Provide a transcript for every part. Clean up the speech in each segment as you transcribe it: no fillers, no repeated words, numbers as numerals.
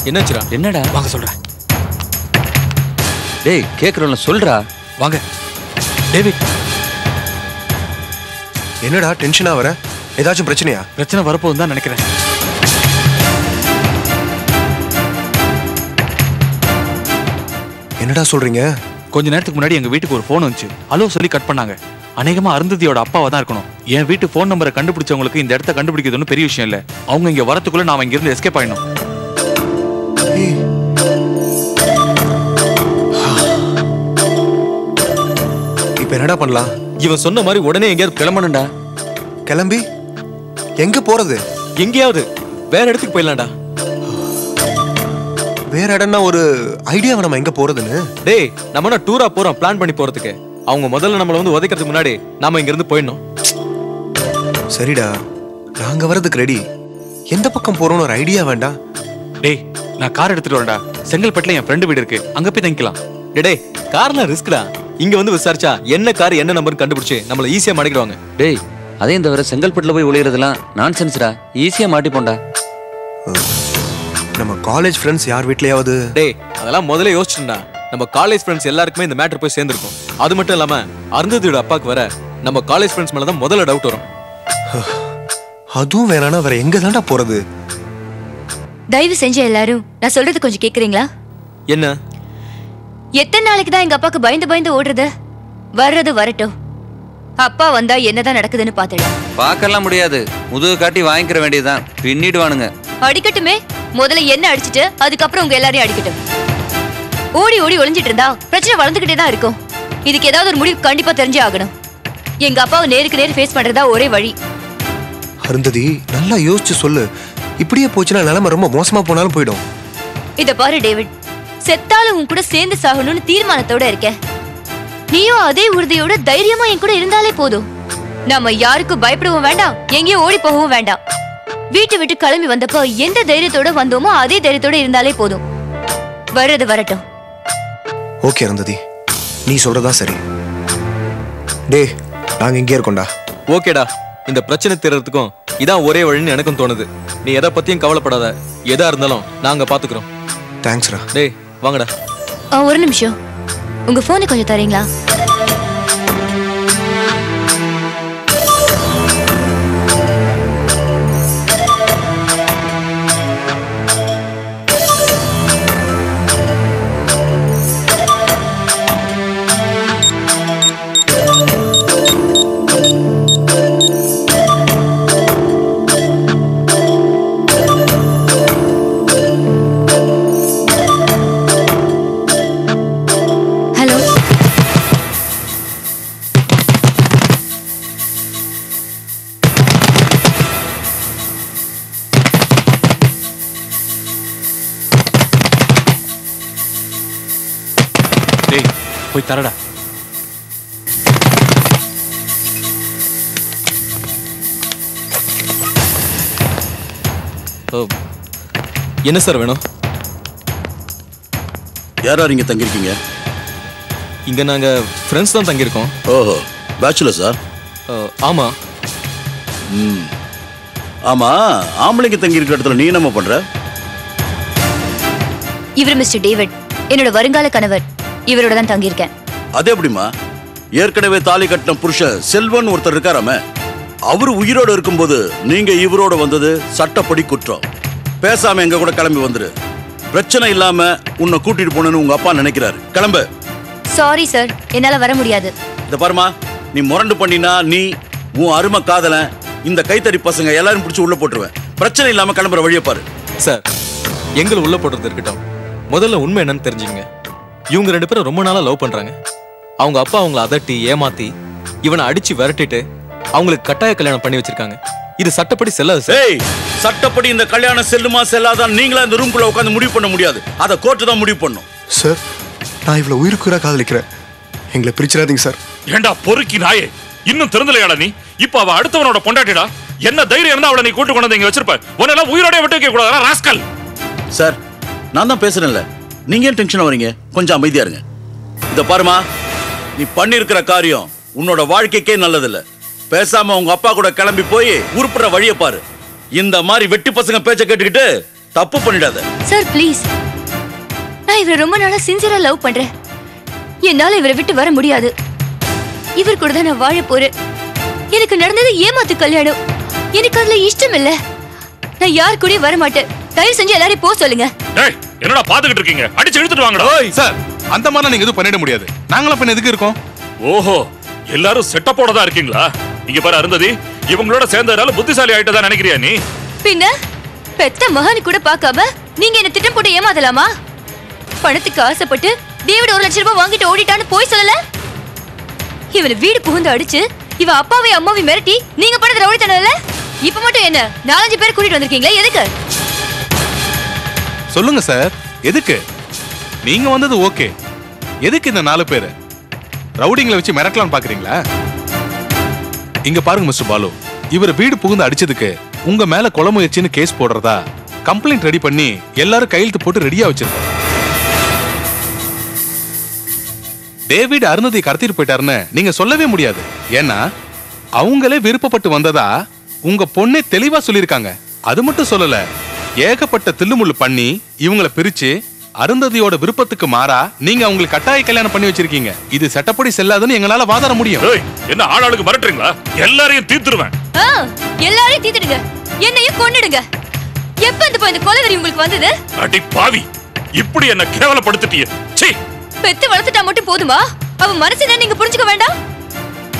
என்னாச்சுடா? என்னடா? வாங்க சொல்றேன். டேய் கேக்குறோம்ல சொல்றா. வாங்க. டேவிட். என்னடா டென்ஷனா வர? ஏதாச்சும் பிரச்சனையா? பிரச்சனை வரப்போகுதுன்னு தான் நினைக்கிறேன். என்னடா சொல்றீங்க? கொஞ்ச நேரத்துக்கு முன்னாடி எங்க வீட்டுக்கு ஒரு போன் வந்துச்சு. ஹலோ சொல்லி கட் பண்ணாங்க. அநேகமா அருந்ததியோட அப்பாவா தான் இருக்கணும். என் வீட்டு போன் நம்பரை கண்டுபிடிச்சவங்களுக்கு இந்த இடத்த கண்டுபிடிக்கிறது ஒன்றும் பெரிய விஷயம் இல்ல. அவங்க இங்க வரத்துக்குள்ள நாம இங்க இருந்து எஸ்கேப் ஆயிடணும். இப்ப என்னடா பண்ணலாம்? இவன் சொன்ன மாதிரி உடனே எங்கேயாவது கிளம்பணும்டா. கிளம்பி எங்க போறது? எங்கேயாவது வேற இடத்துக்கு போயிடலாம்டா. வேற இடம்னா ஒரு ஐடியாவை நம்ம எங்க போறதுன்னு? டேய் நம்ம டூரா போறோம் பிளான் பண்ணி போறதுக்கு. அவங்க முதல்ல நம்மள வந்து உதைக்கிறதுக்கு முன்னாடி நாம இங்க இருந்து போயிடணும். சரிடா, நாங்க வரதுக்கு ரெடி. எந்த பக்கம் போறோம்னு ஒரு ஐடியா வேண்டாம்? டேய் நான் கார் எடுத்துட்டு வரேன்டா. செங்கல்பட்டுல என் ஃப்ரெண்டு வீடு இருக்கு, அங்க போய் தங்கிக்கலாம். டேய் கார்ல ரிஸ்க்டா. இங்க வந்து விசாரிச்சா என்ன கார் என்ன நம்பர் கண்டுபிடிச்சு நம்மள ஈஸியா மாட்டிடுவாங்க. டேய் அதையும் தவிர செங்கல்பட்டுல போய் ஒளியறதெல்லாம் நான்சென்ஸ்டா. ஈஸியா மாட்டி போண்டா. நம்ம காலேஜ் ஃப்ரெண்ட்ஸ் யார் வீட்லயாவது? டேய் அதெல்லாம் முதல்ல யோசிச்சுடா. நம்ம காலேஜ் ஃப்ரெண்ட்ஸ் எல்லாருக்குமே இந்த மேட்டர் போய் சேர்ந்துருக்கும். அது மட்டும் இல்லாம அருந்ததியோட அப்பாக்கு வர நம்ம காலேஜ் ஃப்ரெண்ட்ஸ் மேல தான் முதல்ல டவுட் வரும். அதுவும் வேணானா வேற எங்க தான்டா போறது? தயவு செஞ்சு எல்லாரும் நான் சொல்றது கொஞ்சம் கேக்குறீங்களா? என்ன? எத்தனை நாளைக்கு தான் எங்க அப்பாக்கு பயந்து பயந்து ஓடுறது? வர்றது வரட்டும். அப்பா வந்தா என்னதான் நடக்குதுன்னு பாத்துடலாம். பார்க்கலாம் முடியாது. முதுகு காட்டி வாங்கிக்கிற வேண்டியதுதான். பின்னிடுவானுங்க. அடிக்கட்டுமே. முதல்ல என்ன அடிச்சிட்டு அதுக்கப்புறம் உங்க எல்லாரையும் அடிக்கட்டும். ஓடி ஓடி ஒளிஞ்சிட்டு இருந்தா பிரச்சனை வளர்ந்துகிட்டே தான் இருக்கும். இதுக்கு ஏதாவது ஒரு முடிவு கண்டிப்பா தெரிஞ்சே ஆகணும். எங்க அப்பாவை நேருக்கு நேர் ஃபேஸ் பண்றதா ஒரே வழி. அருந்ததி நல்லா யோசிச்சு சொல்லு. இப்படியே போச்சுன்னா நிலைமை ரொம்ப மோசமா போனாலும் போயிடும். இத பாரு டேவிட், செத்தாலும் உன் கூட சேர்ந்து சாகணும்னு தீர்மானத்தோட இருக்க. நீயும் அதே உறுதியோட தைரியமா என் கூட இருந்தாலே போதும். நம்ம யாருக்கும் பயப்படவும் வேண்டாம், எங்கேயும் ஓடி போகவும் வேண்டாம். வீட்டை விட்டு கிளம்பி வந்தப்போ எந்த தைரியத்தோட வந்தோமோ அதே தைரியத்தோட இருந்தாலே போதும். வர்றது வரட்டும். ஓகே அருந்ததி, நீ சொல்றதா சரி. டே நாங்க இங்கே இருக்கோம்டா. ஓகேடா, இந்த பிரச்சனை தீர்றதுக்கும் இதான் ஒரே வழின்னு எனக்கும் தோணுது. நீ எதை பத்தியும் கவலைப்படாத. எதா இருந்தாலும் நாங்க பாத்துக்கிறோம். தேங்க்ஸ்ரா. டேய் வாங்கடா. ஒரு நிமிஷம், உங்க போனை கொஞ்சம் தரீங்களா? போய் தரடா. என்ன சார் வேணும்? யாரா இங்க தங்கிருக்கீங்க? இங்க நாங்க ஃப்ரெண்ட்ஸ் தான் தங்கியிருக்கோம். ஓஹோ, பேச்சுலர்ஸா? ஆமா. ஆமா, ஆம்பளைங்க தங்கி இருக்கிற இடத்துல நீ என்ன பண்ற? இவர் மிஸ்டர் டேவிட், என்னோட வருங்கால கணவர். இவரோட தான் தங்கியிருக்கேன். அது எப்படிமா? ஏற்கனவே தாலி கட்டின புருஷன் செல்வன் ஒருத்தர் இருக்காராமே, அவரு உயிரோடு இருக்கும்போது நீங்க இவரோட வந்தது சட்டப்படி குற்றம். பேசாம எங்க கூட கிளம்பி வந்துரு. பிரச்சனை இல்லாம உன்னை கூட்டிட்டு போனேன்னு உங்க அப்பா நினைக்கிறாரு. கிளம்பு. சாரி சார், என்னால வர முடியாது. இந்த பாருமா, நீ முரண்டு பண்ணினா நீ உன் அருமை காதலன் இந்த கைத்தறி பசங்க எல்லாரும் பிடிச்சி உள்ள போட்டுருவேன். பிரச்சனை இல்லாம கிளம்புற வழியை பாரு. சார், எங்களை உள்ள போடுறது இருக்கட்டும். முதல்ல உண்மை என்னன்னு தெரிஞ்சுங்க. இவங்க ரெண்டு பேரும் ரொம்ப நாளா லவ் பண்றாங்க. அவங்க அப்பா அவங்களை அதட்டி ஏமாத்தி இவனை அடிச்சு விரட்டிட்டு அவங்களுக்கு கட்டாய கல்யாணம் பண்ணி வச்சிருக்காங்க. இது சட்டப்படி செல்லாது சார். ஏய், சட்டப்படி இந்த கல்யாணம் செல்லுமா செல்லாதான் நீங்களா இந்த ரூம்குள்ள உட்கார்ந்து முடிவு பண்ண முடியாது. அதை கோர்ட்டு தான் முடிவு பண்ணும். சார், நான் இவ்வளவு உயிருக்குறா காதலிக்கிறேன். எங்களை பிரிச்சிடாதீங்க சார். ஏண்டா பொறுக்கி நாயே, இன்னும் திறந்தலையாடா நீ? இப்ப அவ அடுத்தவனோட பொண்டாட்டிடா. என்ன தைரியம் இருந்தா அவளை நீ கூட்டு கொண்டு வந்து இங்க வச்சிருப்ப? உன்னெல்லாம் உயிரோட விட்டு வைக்க கூடாதா ராஸ்கல்? சார், நான் தான் பேசுறேன்ல, நீங்க ஏன் டென்ஷன் வரீங்க? கொஞ்சம் அமைதியா இருங்க. இத பாருமா, நீ பண்ணிருக்கிற காரியம் உன்னோட வாழ்க்கைக்கே நல்லதில்ல. பேசாம உங்க அப்பா கூட கிளம்பி போய் உருப்புற வழிய பாரு. இந்த மாதிரி வெட்டி பசங்க பேச்ச கேட்டுக்கிட்டு தப்பு பண்ணிடாத. சார் ப்ளீஸ், நான் இவரை ரொம்ப நாளா சின்சியரா லவ் பண்றேன். என்னால இவரை விட்டு வர முடியாது. இவர் கூட தான் நான் வாழ போறேன். எனக்கு நடந்தது ஏமாத்து கல்யாணம். எனக்கு அதுல இஷ்டம் இல்ல. நான் யார் கூடயும் வர மாட்டேன். தயவு செஞ்சு எல்லாரையும் போக சொல்லுங்க. டேய், என்னடா பாத்துக்கிட்டு இருக்கீங்க? அடிச்சு இழுத்துட்டு வாங்கடா. ஓய் சார், அந்த மாதிரிலாம் நீங்க எதுவும் பண்ணிட முடியாது. நாங்களாம் பின்ன எதுக்கு இருக்கோம்? ஓஹோ, எல்லாரும் செட்டப்போட தான் இருக்கீங்களா? இங்க பாரு அருந்ததி, இவங்களோட சேர்ந்ததால புத்திசாலி ஆயிட்டதா நினைக்கிறியா நீ? பின்ன பெத்த மகன் கூட பார்க்காம நீங்க என்ன திட்டம் போட்டு ஏமாத்தலாமா? பணத்துக்கு ஆசைப்பட்டு டேவிட் 1 லட்சம் ரூபாய் வாங்கிட்டு ஓடிட்டான்னு போய் சொல்லல. இவனை வீடு புகுந்து அடிச்சு இவன் அப்பாவை அம்மாவை மிரட்டி நீங்க பண்ணது ரவுடித்தனம் இல்ல? இப்ப மட்டும் என்ன 4-5 பேர் கூட்டிட்டு வந்திருக்கீங்களா? எதுக்கு? சொல்லுங்க சார், எதுக்கு நீங்க வந்தது? ஓகே, எதுக்கு இந்த 4 பேர் ரவுடிங்களை வச்சு மிரட்டலாம்னு பாக்குறீங்களா? இங்க பாருங்க மிஸ்டர் பாலு, இவர் வீடு புகுந்து அடிச்சதுக்கு உங்க மேல கொலை முயற்சின்னு கேஸ் போடுறதா கம்ப்ளைண்ட் ரெடி பண்ணி எல்லாரும் கையெழுத்து போட்டு ரெடியா வச்சிருக்கோம். டேவிட் அருந்ததி கடத்திட்டு போயிட்டாருன்னு நீங்க சொல்லவே முடியாது. ஏன்னா அவங்களே விருப்பப்பட்டு வந்ததா உங்க பொண்ணே தெளிவா சொல்லிருக்காங்க. அது மட்டும் சொல்லல, ஏகப்பட்ட தில்லுமுள்ளு பண்ணி இவங்களை பிரிச்சு அருந்ததியோட விருப்பத்துக்கு மாறா நீங்க அவங்களுக்கு கட்டாய கல்யாணம் பண்ணி வச்சிருக்கீங்க. இது சட்டப்படி செல்லாதுன்னு எங்களால வாதாட முடியும். என்ன ஆளாளுக்கு மிரட்டுறீங்களா? எல்லாரையும் தீர்த்துருவேன். எல்லாரையும் தீர்த்துடுங்க, என்னையும் கொன்னுடுங்க. எப்ப இந்த கொலைவெறி உங்களுக்கு வந்தது? அடி பாவி, இப்படி என்ன கேவலப்படுத்திட்டியே. சீ, பெத்து வளர்த்துட்டா மட்டும் போதுமா? அவன் மனசை நீங்க புரிஞ்சுக்க வேண்டாம்?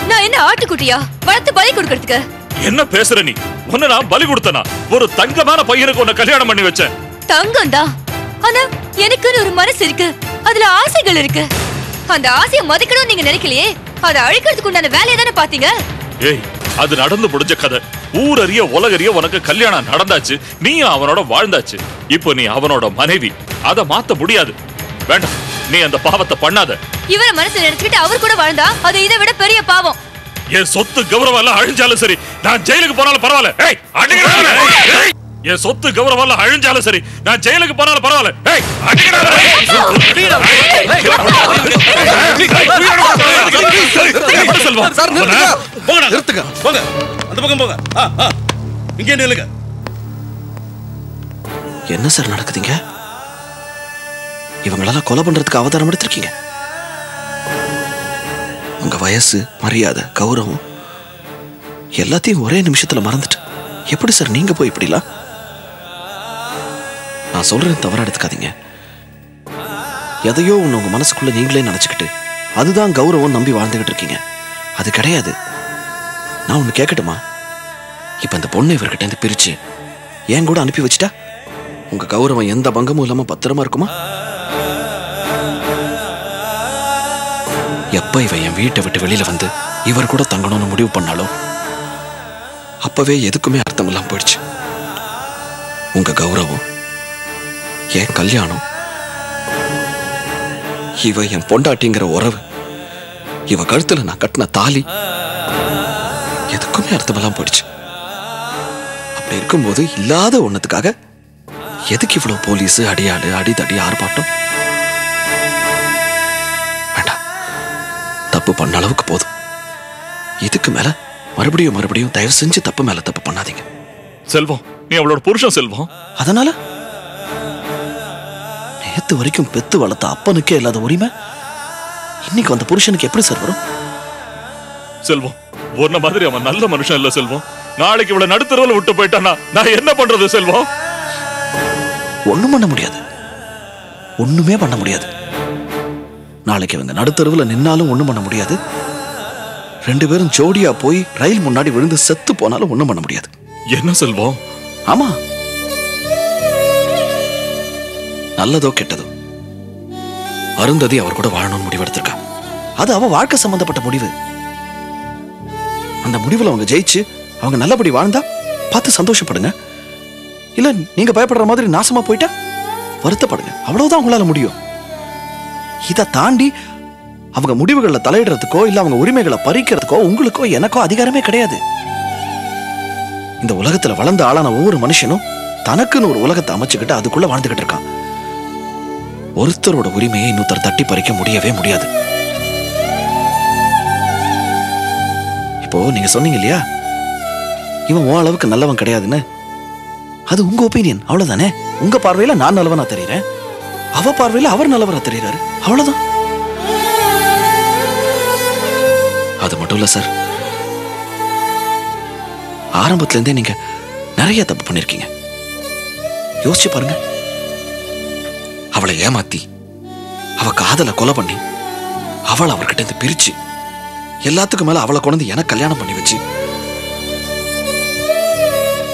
நான் என்ன ஆட்டுக்குட்டியா வளர்த்து பலி கொடுக்கறதுக்கு? என்ன பேசுற நீ? உன்னை நான் பலி கொடுத்தனா? ஒரு தங்கமான பையனுக்கு உன்னை கல்யாணம் பண்ணி வச்சேன். தங்கம் தான், ஆனா எனக்குன்னு ஒரு மனசு இருக்கு, அதுல ஆசைகள் இருக்கு. அந்த ஆசையை மதிக்கணும் நீங்க நினைக்கலையே, அதை அழிக்கிறதுக்கு உண்டான வேலையை தானே பாத்தீங்க. ஏய், அது நடந்து முடிஞ்ச கதை. ஊரறிய உலகறிய உனக்கு கல்யாணம் நடந்தாச்சு, நீயும் அவனோட வாழ்ந்தாச்சு. இப்போ நீ அவனோட மனைவி, அதை மாத்த முடியாது. வேண்டாம், நீ அந்த பாவத்தை பண்ணாத. இவர மனசுல நினைச்சுக்கிட்டு அவர் கூட வாழ்ந்தா அது இதை விட பெரிய பாவம். என் சொத்து கௌரவம் எல்லாம் அழிஞ்சாலும் சரி, நான் ஜெயிலுக்கு போனாலும் பரவாயில்ல. ஏய், அடிக்கடா. என் சொத்து கௌரவம் எல்லாம் அழிஞ்சாலும் சரி, நான் ஜெயிலுக்கு போனாலும் பரவாயில்ல. ஏய், அடிக்கடா. செல்வம், நிறுத்துங்க, போங்க, அந்த பக்கம் போங்க. இங்கே நில்லுங்க. என்ன சார் நடக்குதுங்க? இவங்களெல்லாம் கொலை பண்றதுக்கு அவதாரம் எடுத்திருக்கீங்க. உங்க வயசு, மரியாதை, கௌரவம் எல்லாத்தையும் ஒரே நிமிஷத்துல மறந்துட்டு எப்படி சார் நீங்க போய் இப்படிலாம்? நான் சொல்றேன், தவறா எடுத்துக்காதீங்க. எதையோ ஒண்ணு உங்க மனசுக்குள்ள நீங்களே நினைச்சுக்கிட்டு அதுதான் கௌரவம் நம்பி வாழ்ந்துகிட்டு இருக்கீங்க. அது கிடையாது. நான் ஒண்ணு கேட்கட்டுமா? இப்ப இந்த பொண்ணு இவர்கிட்ட இருந்து பிரிச்சு ஏன் கூட அனுப்பி வச்சுட்டா உங்க கௌரவம் எந்த பங்கமும் இல்லாம பத்திரமா இருக்குமா? எப்ப இவ என் வீட்டை விட்டு வெளியில வந்து இவர் கூட தங்கணும்னு முடிவு பண்ணாலும் அப்பவே எதுக்குமே அர்த்தம் இல்லாம போயிடுச்சு. உங்க கௌரவம், என் கல்யாணம், இவ என் பொண்டாட்டிங்கிற உறவு, இவ கழுத்துல நான் கட்டின தாலி, எதுக்குமே அர்த்தம் இல்லாம போயிடுச்சு. அப்படி இருக்கும்போது இல்லாத ஒன்னதுக்காக எதுக்கு இவ்வளவு போலீஸ், அடியாளு, அடிதடி, ஆர்ப்பாட்டம்? வேண்டாம், தப்பு பண்ண அளவுக்கு போதும். இதுக்கு மேல மறுபடியும் தயவு செஞ்சு தப்பு மேல தப்பு பண்ணாதீங்க. செல்வம், நீ அவளோட புருஷன் செல்வம். அதனால நேத்து வரைக்கும் பெத்து வளர்த்த அப்பனுக்கே இல்லாத உரிமை இன்னைக்கு அந்த புருஷனுக்கு எப்படி சார் வரும்? செல்வம், உன்ன மாதிரி அவன் நல்ல மனுஷன் இல்ல செல்வம். நாளைக்கு இவளை நடுத்தரவுல விட்டு போயிட்டானா நான் என்ன பண்றது செல்வம்? ஒண்ணும் பண்ண முடியாது, ஒண்ணுமே பண்ண முடியாது. நாளைக்கு அவங்க நடுத்தருவுல நின்னாலும் ஒண்ணும் பண்ண முடியாது. 2 பேரும் ஜோடியா போய் ரயில் முன்னாடி விழுந்து செத்து போனாலும் ஒண்ணும் பண்ண முடியாது. என்ன செல்வம்? ஆமா, நல்லதோ கெட்டதோ அருந்ததி அவர் கூட வாழணும்னு முடிவெடுத்திருக்கா. அது அவ வாழ்க்கை சம்பந்தப்பட்ட முடிவு. அந்த முடிவுல அவங்க ஜெயிச்சு அவங்க நல்லபடி வாழ்ந்தா பார்த்து சந்தோஷப்படுங்க. இல்ல நீங்க பயப்படுற மாதிரி நாசமா போயிட்டா வருத்தப்படுங்க. அவ்வளவுதான் உங்களால முடியும். இதை தாண்டி அவங்க முடிவுகளை தலையிடுறதுக்கோ இல்ல அவங்க உரிமைகளை பறிக்கிறதுக்கோ உங்களுக்கோ எனக்கோ அதிகாரமே கிடையாது. இந்த உலகத்துல வளர்ந்த ஆளான ஒவ்வொரு மனுஷனும் தனக்குன்னு ஒரு உலகத்தை அமைச்சுக்கிட்டு அதுக்குள்ள வாழ்ந்துகிட்டு இருக்கான். ஒருத்தரோட உரிமையை இன்னொருத்தர் தட்டி பறிக்க முடியவே முடியாது. இப்போ நீங்க சொன்னீங்க இல்லையா, இவன் உன் அளவுக்கு நல்லவன் கிடையாதுன்னு. அது உங்க ஒப்பீனியன், அவ்வளவுதானே. உங்க பார்வையில நான் நல்லவனா தெரியறேன், அவ பார்வையில அவர் நல்லவரா தெரியறாரு, அவ்வளவுதான். அது மட்டும் இல்ல சார், ஆரம்பத்துல இருந்தே நீங்க நிறைய தப்பு பண்ணிருக்கீங்க. யோசிச்சு பாருங்க. அவளை ஏமாத்தி, அவ காதலை கொலை பண்ணி, அவளை அவர்கிட்ட இருந்து பிரிச்சு, எல்லாத்துக்கும் மேல அவளை கொண்டு எனக்கு கல்யாணம் பண்ணி வச்சு,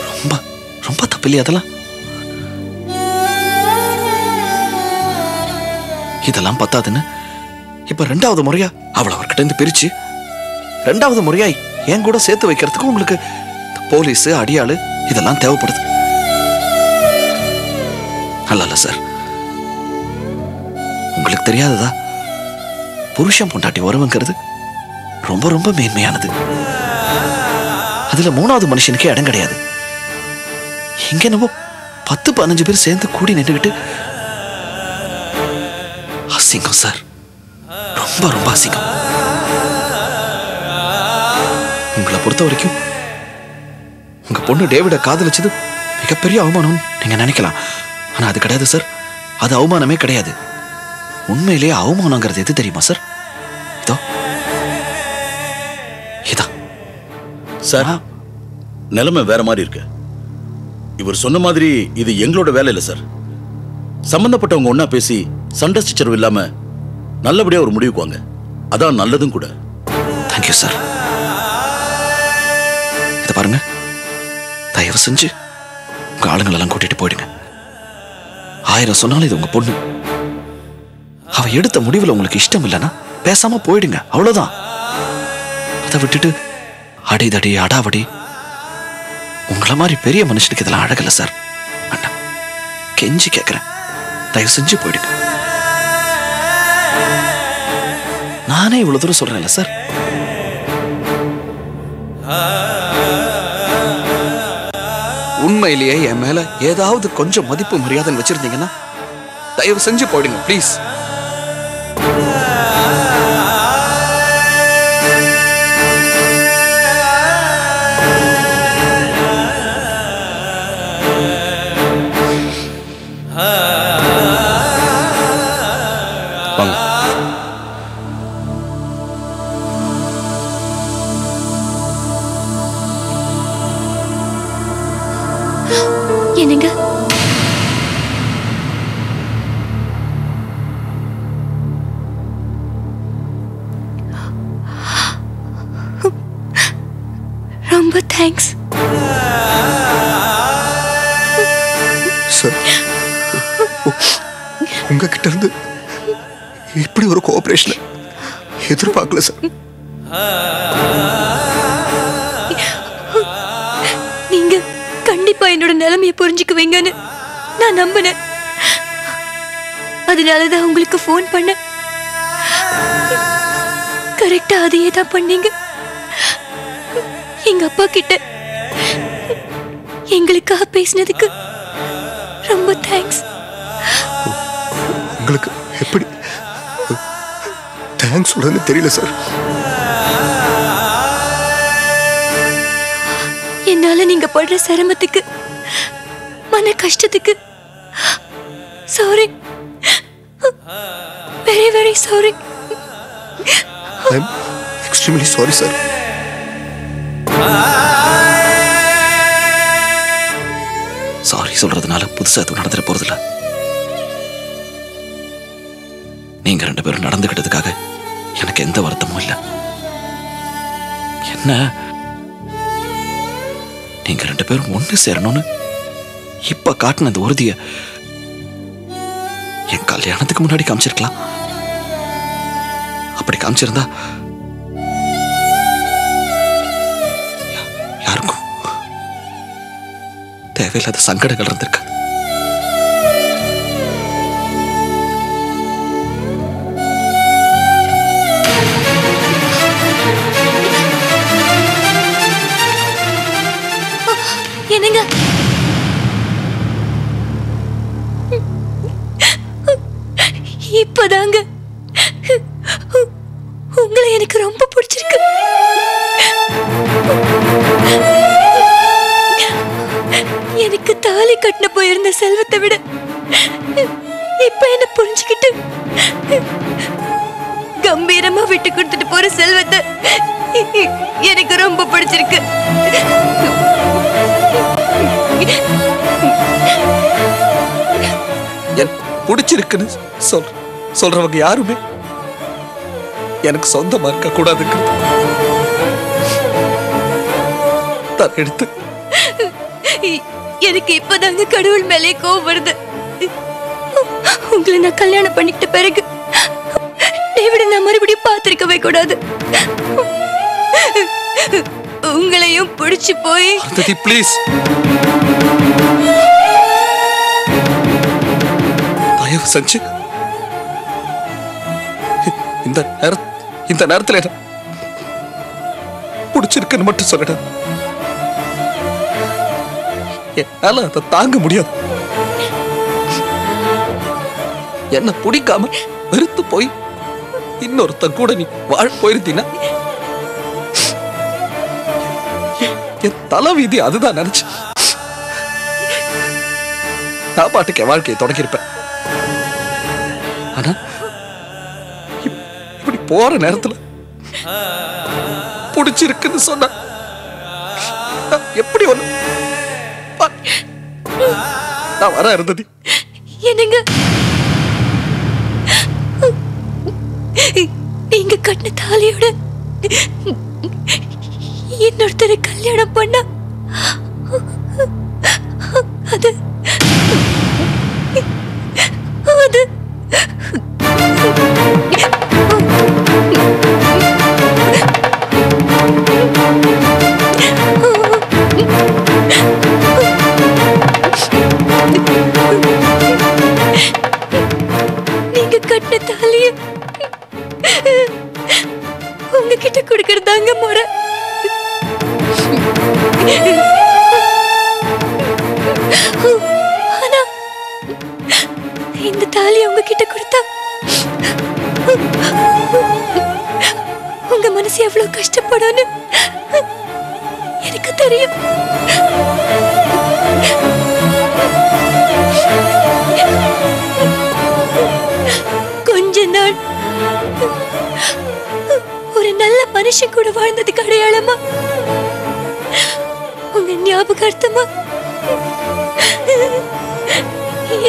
ரொம்ப ரொம்ப தப்பு இல்லையா அதெல்லாம்? இதெல்லாம் பத்தாதுன்னு இப்ப 2வது முறையா அவளை அவர்கிட்ட இருந்து பிரிச்சு 2வது முறையா என் கூட சேர்த்து வைக்கிறதுக்கு உங்களுக்கு போலீஸ், அடியாளு இதெல்லாம் தேவைப்படுது. அல்ல சார், உங்களுக்கு தெரியாததா? புருஷன் பொண்டாட்டி உறவுங்கிறது ரொம்ப ரொம்ப மேன்மையானது. அதுல 3வது மனுஷனுக்கே இடம் கிடையாது. இங்க நம்ம 10-15 பேர் சேர்ந்து கூடி நின்றுகிட்டு அசிங்கம் சார், ரொம்ப ரொம்ப அசிங்கம். உங்களை பொறுத்த வரைக்கும் உங்க பொண்ணு டேவிட காதலிச்சது மிகப்பெரிய அவமானம் நீங்க நினைக்கலாம். ஆனா அது கிடையாது சார், அது அவமானமே கிடையாது. உண்மையிலேயே அவமானங்கிறது எது தெரியுமா சார்? இதோ இதான் சார். நிலைமை வேற மாதிரி இருக்கு. இவர் சொன்ன மாதிரி இது எங்களோட வேலை இல்லை சார். சம்பந்தப்பட்டவங்க ஒன்னா பேசி சண்டை சச்சரவு இல்லாம நல்லபடியா ஒரு முடிவுக்கு வாங்க, அதான் நல்லதும் கூட. Thank you sir. இத பாருங்க, தயவு செஞ்சு உங்க ஆளுங்களெல்லாம் கூட்டிட்டு போயிடுங்க. 1000 சொன்னாலும் இது உங்க பொண்ணு. அவ எடுத்த முடிவுல உங்களுக்கு இஷ்டம் இல்லைன்னா பேசாம போயிடுங்க, அவ்வளவுதான். அதை விட்டுட்டு அடிதடி அடாவடி, உங்களை மாதிரி பெரிய மனுஷனுக்கு இதெல்லாம் அழகல சார். அண்ணா கெஞ்சி கேட்கிறேன், தயவு செஞ்சு போயிடுங்க. நானே இவ்வளவு தூரம் சொல்றேன்ல சார். உண்மையிலேயே என் மேல ஏதாவது கொஞ்சம் மதிப்பு மரியாதை வச்சிருந்தீங்கன்னா தயவு செஞ்சு போயிடுங்க ப்ளீஸ். வாங்க. என்னங்க? ரொம்ப தேங்க்ஸ் சார். உங்ககிட்ட இருந்து இப்படி ஒரு கோஆபரேஷன் எதிர்பார்க்கல சார். நீங்க கண்டிப்பா என்னோட நிலைமையை புரிஞ்சுக்குவீங்கன்னு நான் நம்பினேன். அதனாலதான் உங்களுக்கு போன் பண்ண. கரெக்டா அதையே தான் பண்ணீங்க. எங்க அப்பா கிட்ட எங்களுக்காக பேசினதுக்கு ரொம்ப தேங்க்ஸ். உங்களுக்கு எப்படி தேங்க்ஸ் சொல்றதுன்னு தெரியல சார். என்னால நீங்க படுற சிரமத்துக்கு, மன கஷ்டத்துக்கு sorry, very very sorry. I am extremely sorry sir. Sorry சொல்றதுனால புதுசா எதுவும் நடந்துட போறதில்ல. நீங்க 2 பேரும் நடந்துகிட்டதுக்காக எனக்கு எந்த வருத்தமும் இல்லை. என்ன நீங்க 2 பேரும் ஒண்ணு சேரணும்னு இப்ப காட்டின அந்த உறுதிய என் கல்யாணத்துக்கு முன்னாடி காமிச்சிருக்கலாம். அப்படி காமிச்சிருந்தா யாருக்கும் தேவையில்லாத சங்கடங்கள் இருந்திருக்காது. என்னங்க? இப்பதாங்க உங்களை எனக்கு ரொம்ப பிடிச்சிருக்கு. எனக்கு தாலி போயிருந்த செல்வத்தை விட இப்ப என்ன புரிஞ்சுக்கிட்டு கம்பீரமா விட்டு கொடுத்துட்டு போற செல்வத்தை எனக்கு ரொம்ப பிடிச்சிருக்கு. பிடிச்சிருக்குன்னு சொல்றவங்க யாருமே எனக்கு சொந்தமா இருக்க கூடாதுங்க. எடுத்து எனக்கு இப்பதாங்க கடவுள் மேலே கோவம் வருது. உங்களை நான் கல்யாணம் பண்ணிக்கிட்ட பிறகு டேவிட நான் மறுபடியும் பார்த்திருக்கவே கூடாது. உங்களையும் பிடிச்சு போய் ப்ளீஸ் தயவு செஞ்சு இந்த நேரத்துல என்ன பிடிச்சிருக்குன்னு மட்டும் சொல்லடா. என்னால அதை தாங்க முடியாது. என்ன பிடிக்காம வெறுத்து போய் இன்னொருத்தன் கூட நீ வாழ போயிருந்தீங்கன்னா என் தலைவீதி அதுதான் நினைச்சு நான் பாட்டுக்கு என் வாழ்க்கையை தொடங்கியிருப்பேன். ஆனா இப்படி போற நேரத்துல பிடிச்சிருக்குன்னு சொன்ன எப்படி ஒண்ணு நான் வர இருந்தது. என்னங்க நீங்க கட்டின தாலியோட இன்னொருத்தரை கல்யாணம் பண்ணா அது அது நீங்க கட்டின தாலிய உங்ககிட்ட கொடுக்கறதாங்க முறை. ஆனா இந்த தாலிய உங்ககிட்ட கொடுத்தா உங்க மனசு எவ்வளவு கஷ்டப்படும்னு எனக்கு தெரியும். கொஞ்ச நாள் ஒரு நல்ல மனுஷன் கூட வாழ்ந்ததுக்கு அடையாளமா உங்க ஞாபகார்த்தமா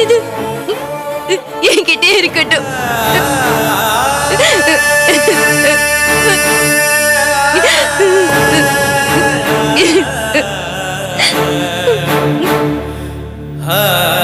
இது என்கிட்டே இருக்கட்டும். Ah